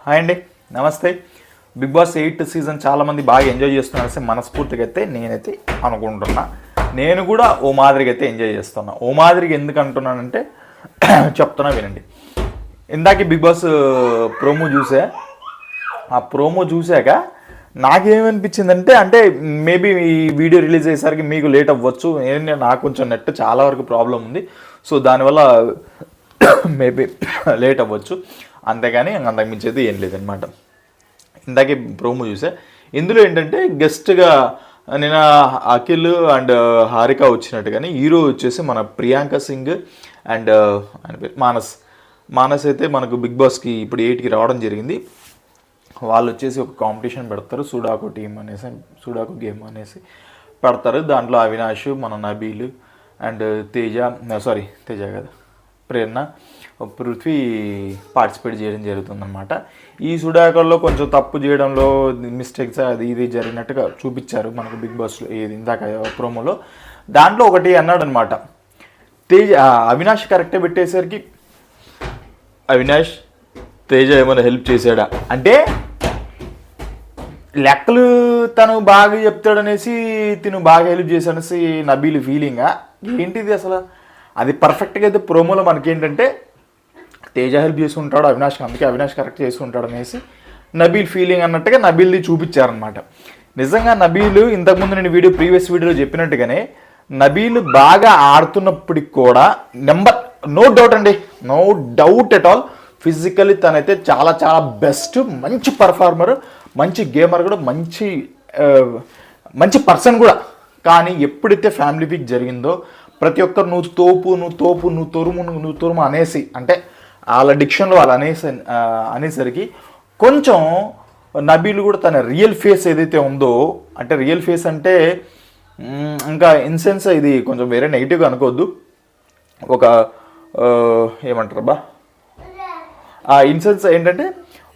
Hi అండి, నమస్తే. Big boss 8 season చాలామంది బాగా ఎంజాయ్ చేస్తున్నారు మనస్ఫూర్తిగా అయితే నేనైతే అనుకుంటున్నా. నేను కూడా ఓ మాదిరిగా అయితే ఎంజాయ్ చేస్తున్నా. ఓ మాదిరిగా ఎందుకు అంటున్నానంటే చెప్తున్నా వినండి. ఇందాక బిగ్ బాస్ ప్రోమో చూసా. ఆ ప్రోమో చూశాక నాకేమనిపించిందంటే, అంటే మేబీ ఈ వీడియో రిలీజ్ అయ్యేసరికి మీకు లేట్ అవ్వచ్చు. నాకు కొంచెం నెట్ చాలా వరకు ప్రాబ్లం ఉంది. సో దానివల్ల మేబీ లేట్ అవ్వచ్చు, అంతేగాని అంతకు మించి అయితే ఏం లేదనమాట. ఇందాకే ప్రోమో చూసా. ఇందులో ఏంటంటే గెస్ట్గా నేను అఖిల్ అండ్ హారిక వచ్చినట్టు, కానీ హీరో వచ్చేసి మన ప్రియాంక సింగ్ అండ్ ఆయన పేరు మానస్ అయితే మనకు బిగ్ బాస్కి ఇప్పుడు 8కి రావడం జరిగింది. వాళ్ళు వచ్చేసి ఒక కాంపిటీషన్ పెడతారు, సుడాకో గేమ్ అనేసి పెడతారు. దాంట్లో అవినాష్, మన నబీల్ అండ్ తేజ కాదు, ప్రేరణ, పృథ్వీ పార్టిసిపేట్ చేయడం జరుగుతుందన్నమాట. ఈ సుడాకోలో కొంచెం తప్పు చేయడంలో మిస్టేక్స్ అది ఇది జరిగినట్టుగా చూపించారు మనకు బిగ్ బాస్లో, ఏది ఇందాక ప్రోమోలో. దాంట్లో ఒకటి అన్నాడు అనమాట, అవినాష్ కరెక్టే పెట్టేసరికి అవినాష్ తేజ ఏమైనా హెల్ప్ చేశాడా అంటే, లెక్కలు తను బాగా చెప్తాడనేసి తిను బాగా హెల్ప్ చేశాడనేసి నబీల్ ఫీలింగా ఏంటిది అసలు. అది పర్ఫెక్ట్గా అయితే ప్రోమోలో మనకేంటంటే తేజ హెల్ప్ చేసి ఉంటాడు అవినాష్, అందుకే అవినాష్ కరెక్ట్ చేసి ఉంటాడు అనేసి నబీల్ ఫీలింగ్ అన్నట్టుగా నబీల్ది చూపించారనమాట. నిజంగా నబీల్ ఇంతకుముందు నేను ప్రీవియస్ వీడియోలో చెప్పినట్టుగానే నబీల్ బాగా ఆడుతున్నప్పటికి కూడా no doubt at all physically తనైతే చాలా చాలా బెస్ట్, మంచి పర్ఫార్మర్, మంచి గేమర్ కూడా, మంచి పర్సన్ కూడా. కానీ ఎప్పుడైతే ఫ్యామిలీ వీక్ జరిగిందో ప్రతి ఒక్కరు నువ్వు తోపు అనేసి, అంటే వాళ్ళ డిక్షన్లో వాళ్ళు అనేసరికి కొంచెం నబీల్ కూడా తన రియల్ ఫేస్ ఏదైతే ఉందో, అంటే రియల్ ఫేస్ అంటే ఇంకా ఇన్సెన్స్ ఇది కొంచెం వేరే నెగిటివ్గా అనుకోవద్దు, ఒక ఏమంటారు బా, ఆ ఇన్సెన్స్ ఏంటంటే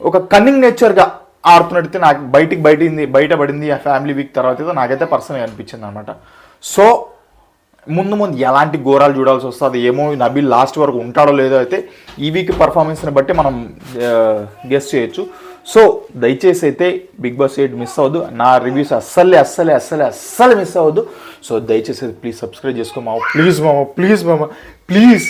ఒక కన్నింగ్ నేచర్గా ఆడుతున్నట్టయితే నాకు బయటపడింది ఆ ఫ్యామిలీ వీక్ తర్వాత అయితే నాకైతే పర్సనల్గా అనిపించింది అనమాట. సో ముందు ఎలాంటి ఘోరాలు చూడాల్సి వస్తుంది ఏమో, నబీల్ లాస్ట్ వరకు ఉంటాడో లేదో అయితే ఈ వీక్ పర్ఫార్మెన్స్ని బట్టి మనం గెస్ చేయొచ్చు. సో దయచేసి అయితే బిగ్ బాస్ 8 మిస్ అవ్వద్దు. నా రివ్యూస్ అస్సలే మిస్ అవ్వద్దు. సో దయచేసి ప్లీజ్ సబ్స్క్రైబ్ చేసుకో మామ, ప్లీజ్.